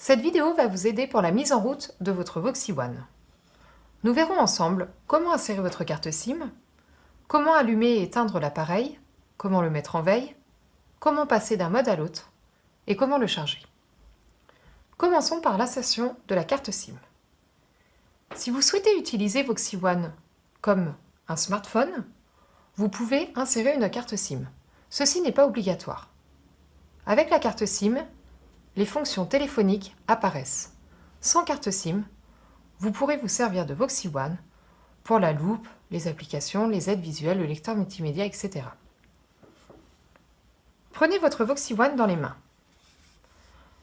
Cette vidéo va vous aider pour la mise en route de votre Voxy One. Nous verrons ensemble comment insérer votre carte SIM, comment allumer et éteindre l'appareil, comment le mettre en veille, comment passer d'un mode à l'autre et comment le charger. Commençons par l'insertion de la carte SIM. Si vous souhaitez utiliser Voxy One comme un smartphone, vous pouvez insérer une carte SIM. Ceci n'est pas obligatoire. Avec la carte SIM, les fonctions téléphoniques apparaissent. Sans carte SIM, vous pourrez vous servir de Voxy One pour la loupe, les applications, les aides visuelles, le lecteur multimédia, etc. Prenez votre Voxy One dans les mains.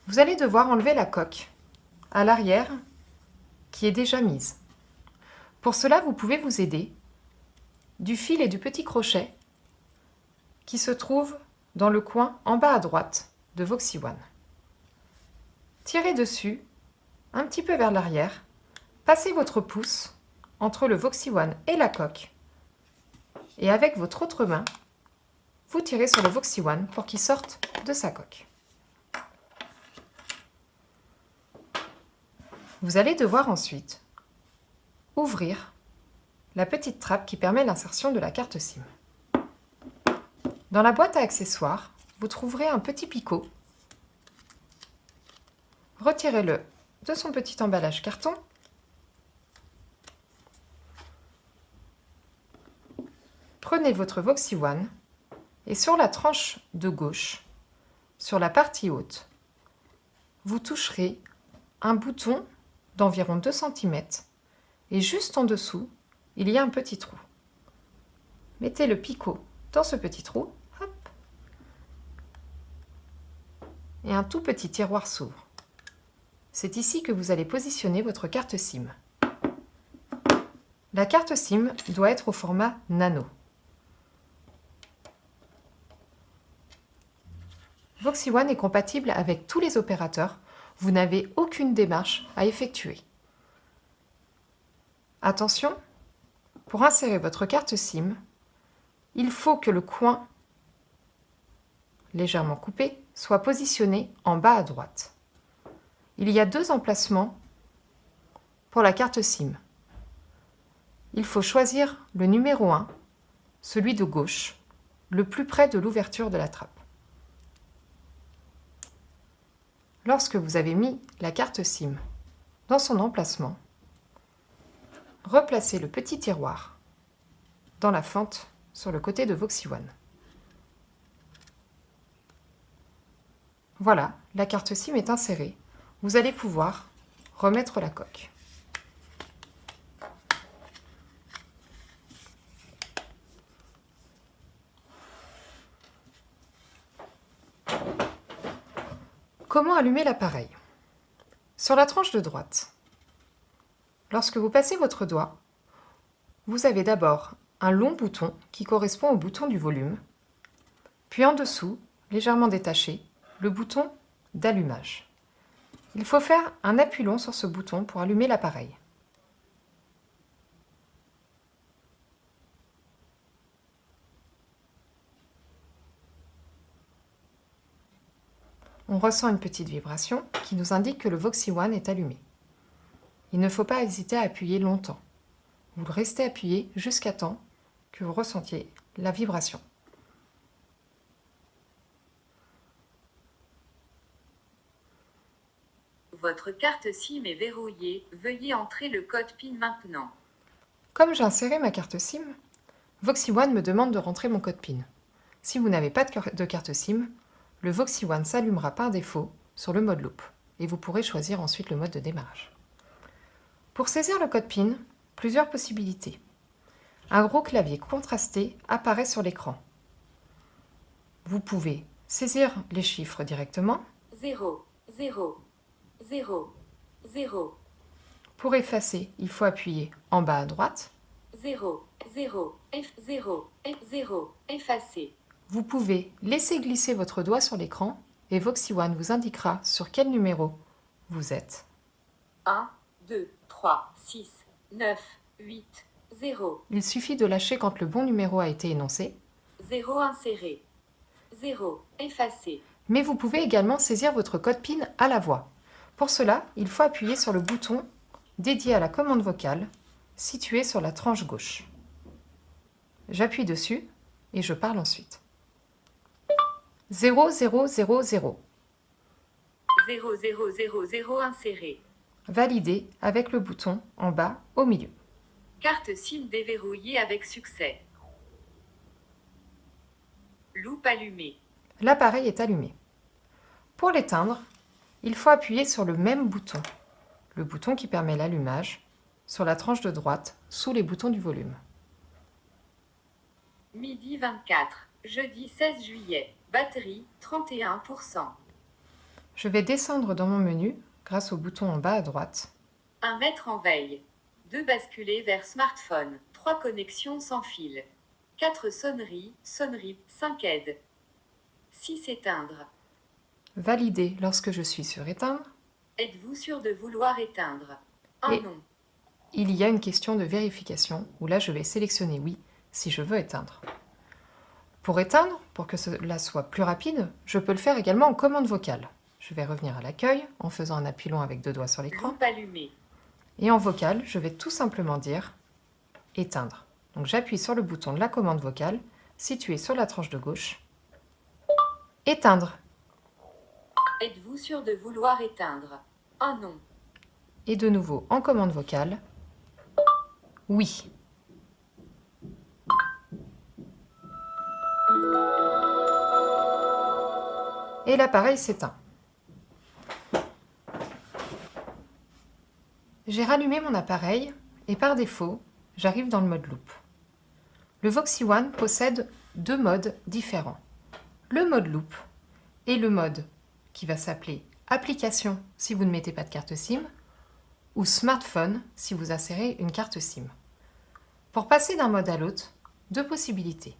Vous allez devoir enlever la coque à l'arrière qui est déjà mise. Pour cela, vous pouvez vous aider du fil et du petit crochet qui se trouvent dans le coin en bas à droite de Voxy One. Tirez dessus, un petit peu vers l'arrière, passez votre pouce entre le Voxy One et la coque et avec votre autre main, vous tirez sur le Voxy One pour qu'il sorte de sa coque. Vous allez devoir ensuite ouvrir la petite trappe qui permet l'insertion de la carte SIM. Dans la boîte à accessoires, vous trouverez un petit picot. Retirez-le de son petit emballage carton. Prenez votre Voxy One et sur la tranche de gauche, sur la partie haute, vous toucherez un bouton d'environ 2 cm et juste en dessous, il y a un petit trou. Mettez le picot dans ce petit trou, hop, et un tout petit tiroir s'ouvre. C'est ici que vous allez positionner votre carte SIM. La carte SIM doit être au format nano. Voxy One est compatible avec tous les opérateurs. Vous n'avez aucune démarche à effectuer. Attention, pour insérer votre carte SIM, il faut que le coin, légèrement coupé, soit positionné en bas à droite. Il y a 2 emplacements pour la carte SIM. Il faut choisir le numéro 1, celui de gauche, le plus près de l'ouverture de la trappe. Lorsque vous avez mis la carte SIM dans son emplacement, replacez le petit tiroir dans la fente sur le côté de Voxy One. Voilà, la carte SIM est insérée. Vous allez pouvoir remettre la coque. Comment allumer l'appareil? Sur la tranche de droite, lorsque vous passez votre doigt, vous avez d'abord un long bouton qui correspond au bouton du volume, puis en dessous, légèrement détaché, le bouton d'allumage. Il faut faire un appui long sur ce bouton pour allumer l'appareil. On ressent une petite vibration qui nous indique que le Voxy One est allumé. Il ne faut pas hésiter à appuyer longtemps. Vous le restez appuyé jusqu'à temps que vous ressentiez la vibration. Votre carte SIM est verrouillée. Veuillez entrer le code PIN maintenant. Comme j'ai inséré ma carte SIM, Voxy One me demande de rentrer mon code PIN. Si vous n'avez pas de carte SIM, le Voxy One s'allumera par défaut sur le mode loop et vous pourrez choisir ensuite le mode de démarrage. Pour saisir le code PIN, plusieurs possibilités. Un gros clavier contrasté apparaît sur l'écran. Vous pouvez saisir les chiffres directement. 0, 0, 0, 0. Pour effacer, il faut appuyer en bas à droite. 0, 0, F0, F0, effacer. Vous pouvez laisser glisser votre doigt sur l'écran et Voxy One vous indiquera sur quel numéro vous êtes. 1, 2, 3, 6, 9, 8, 0. Il suffit de lâcher quand le bon numéro a été énoncé. 0 inséré. 0, effacé. Mais vous pouvez également saisir votre code PIN à la voix. Pour cela, il faut appuyer sur le bouton dédié à la commande vocale, situé sur la tranche gauche. J'appuie dessus et je parle ensuite. 0000. 00000 inséré. Valider avec le bouton en bas au milieu. Carte SIM déverrouillée avec succès. Loupe allumée. L'appareil est allumé. Pour l'éteindre, il faut appuyer sur le même bouton, le bouton qui permet l'allumage, sur la tranche de droite, sous les boutons du volume. Midi 24, jeudi 16 juillet. Batterie 31%. Je vais descendre dans mon menu grâce au bouton en bas à droite. 1 mètre en veille. 2 basculer vers smartphone. 3 connexions sans fil. 4 sonneries, 5 aides. 6 éteindre. Valider lorsque je suis sur éteindre. Êtes-vous sûr de vouloir éteindre? Un Et- non. Il y a une question de vérification où là je vais sélectionner oui si je veux éteindre. Pour éteindre, pour que cela soit plus rapide, je peux le faire également en commande vocale. Je vais revenir à l'accueil en faisant un appui long avec 2 doigts sur l'écran. Loupe allumée. Et en vocal, je vais tout simplement dire éteindre. Donc j'appuie sur le bouton de la commande vocale situé sur la tranche de gauche. Éteindre. Êtes-vous sûr de vouloir éteindre? Un non. Et de nouveau en commande vocale. Oui. Et l'appareil s'éteint. J'ai rallumé mon appareil et par défaut, j'arrive dans le mode loop. Le Voxy One possède 2 modes différents. Le mode loop et le mode qui va s'appeler application si vous ne mettez pas de carte SIM ou smartphone si vous insérez une carte SIM. Pour passer d'un mode à l'autre, 2 possibilités.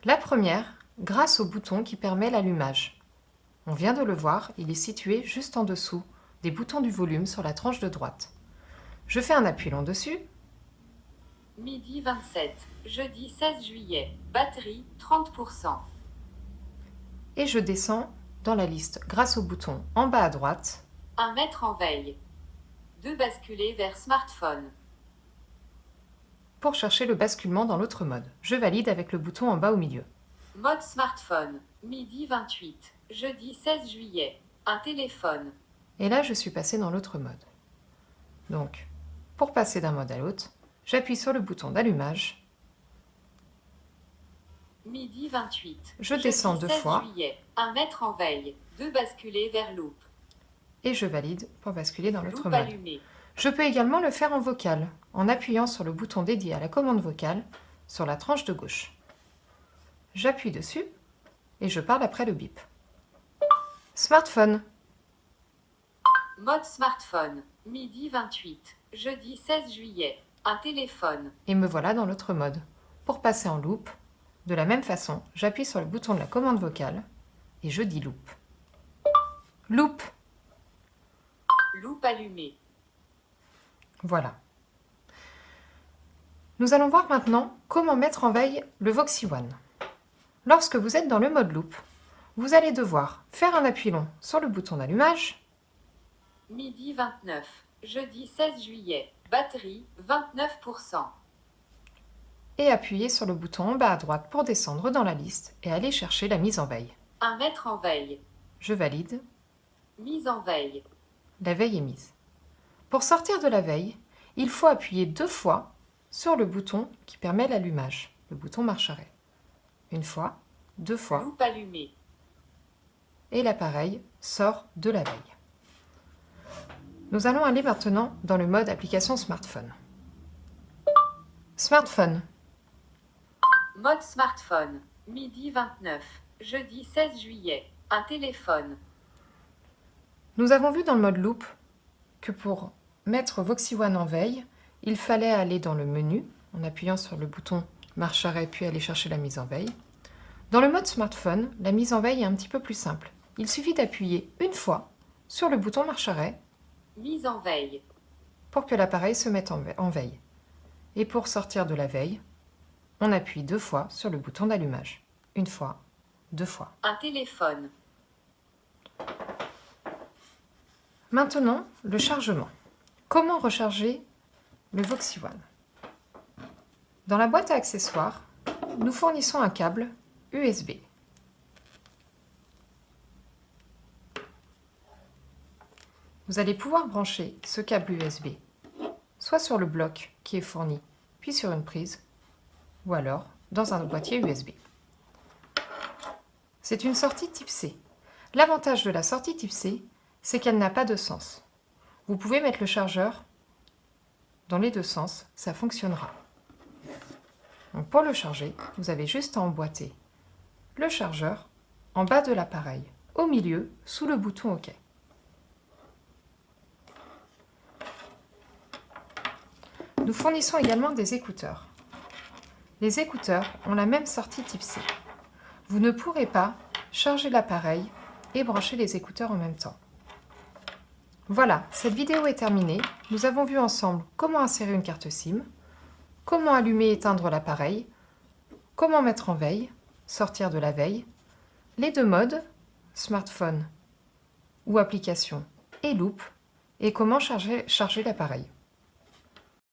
La première, grâce au bouton qui permet l'allumage. On vient de le voir, il est situé juste en dessous des boutons du volume sur la tranche de droite. Je fais un appui long dessus. Midi 27, jeudi 16 juillet. Batterie 30%. Et je descends dans la liste grâce au bouton en bas à droite. 1 mètre en veille. 2 basculer vers smartphone. Pour chercher le basculement dans l'autre mode. Je valide avec le bouton en bas au milieu. Mode smartphone. Midi 28, jeudi 16 juillet. Un téléphone. Et là, je suis passé dans l'autre mode. Donc, pour passer d'un mode à l'autre, j'appuie sur le bouton d'allumage. Midi 28. Je descends jeudi 2 16 fois. Juillet. 1 mètre en veille. 2 basculer vers loop. Et je valide pour basculer dans l'autre Loupe mode. allumée. Je peux également le faire en vocal, en appuyant sur le bouton dédié à la commande vocale sur la tranche de gauche. J'appuie dessus et je parle après le bip. Smartphone. Mode smartphone. Midi 28. Jeudi 16 juillet. Un téléphone. Et me voilà dans l'autre mode. Pour passer en loop, de la même façon, j'appuie sur le bouton de la commande vocale et je dis loop. Loop. Loupe allumée. Voilà. Nous allons voir maintenant comment mettre en veille le Voxy One. Lorsque vous êtes dans le mode loop, vous allez devoir faire un appui long sur le bouton d'allumage. Midi 29. Jeudi 16 juillet. Batterie 29%. Et appuyer sur le bouton en bas à droite pour descendre dans la liste et aller chercher la mise en veille. 1 mètre en veille. Je valide, Mise en veille. la veille est mise. Pour sortir de la veille, il faut appuyer 2 fois sur le bouton qui permet l'allumage, le bouton marche-arrêt. Une fois, 2 fois, Loupe allumée. et l'appareil sort de la veille. Nous allons aller maintenant dans le mode application smartphone. Smartphone. Mode smartphone. Midi 29. Jeudi 16 juillet. Un téléphone. Nous avons vu dans le mode loop que pour mettre Voxy One en veille, il fallait aller dans le menu en appuyant sur le bouton marche-arrêt puis aller chercher la mise en veille. Dans le mode smartphone, la mise en veille est un petit peu plus simple. Il suffit d'appuyer une fois sur le bouton marche-arrêt Mise en veille. pour que l'appareil se mette en veille. Et pour sortir de la veille, on appuie 2 fois sur le bouton d'allumage. Une fois, 2 fois. Un téléphone. Maintenant, le chargement. Comment recharger le Voxy One? Dans la boîte à accessoires, nous fournissons un câble USB. Vous allez pouvoir brancher ce câble USB soit sur le bloc qui est fourni, puis sur une prise, ou alors dans un boîtier USB. C'est une sortie type C. L'avantage de la sortie type C, c'est qu'elle n'a pas de sens. Vous pouvez mettre le chargeur dans les deux sens, ça fonctionnera. Donc pour le charger, vous avez juste à emboîter le chargeur en bas de l'appareil, au milieu, sous le bouton OK. Nous fournissons également des écouteurs. Les écouteurs ont la même sortie type C. Vous ne pourrez pas charger l'appareil et brancher les écouteurs en même temps. Voilà, cette vidéo est terminée. Nous avons vu ensemble comment insérer une carte SIM, comment allumer et éteindre l'appareil, comment mettre en veille, sortir de la veille, les deux modes, smartphone ou application et loupe, et comment charger l'appareil.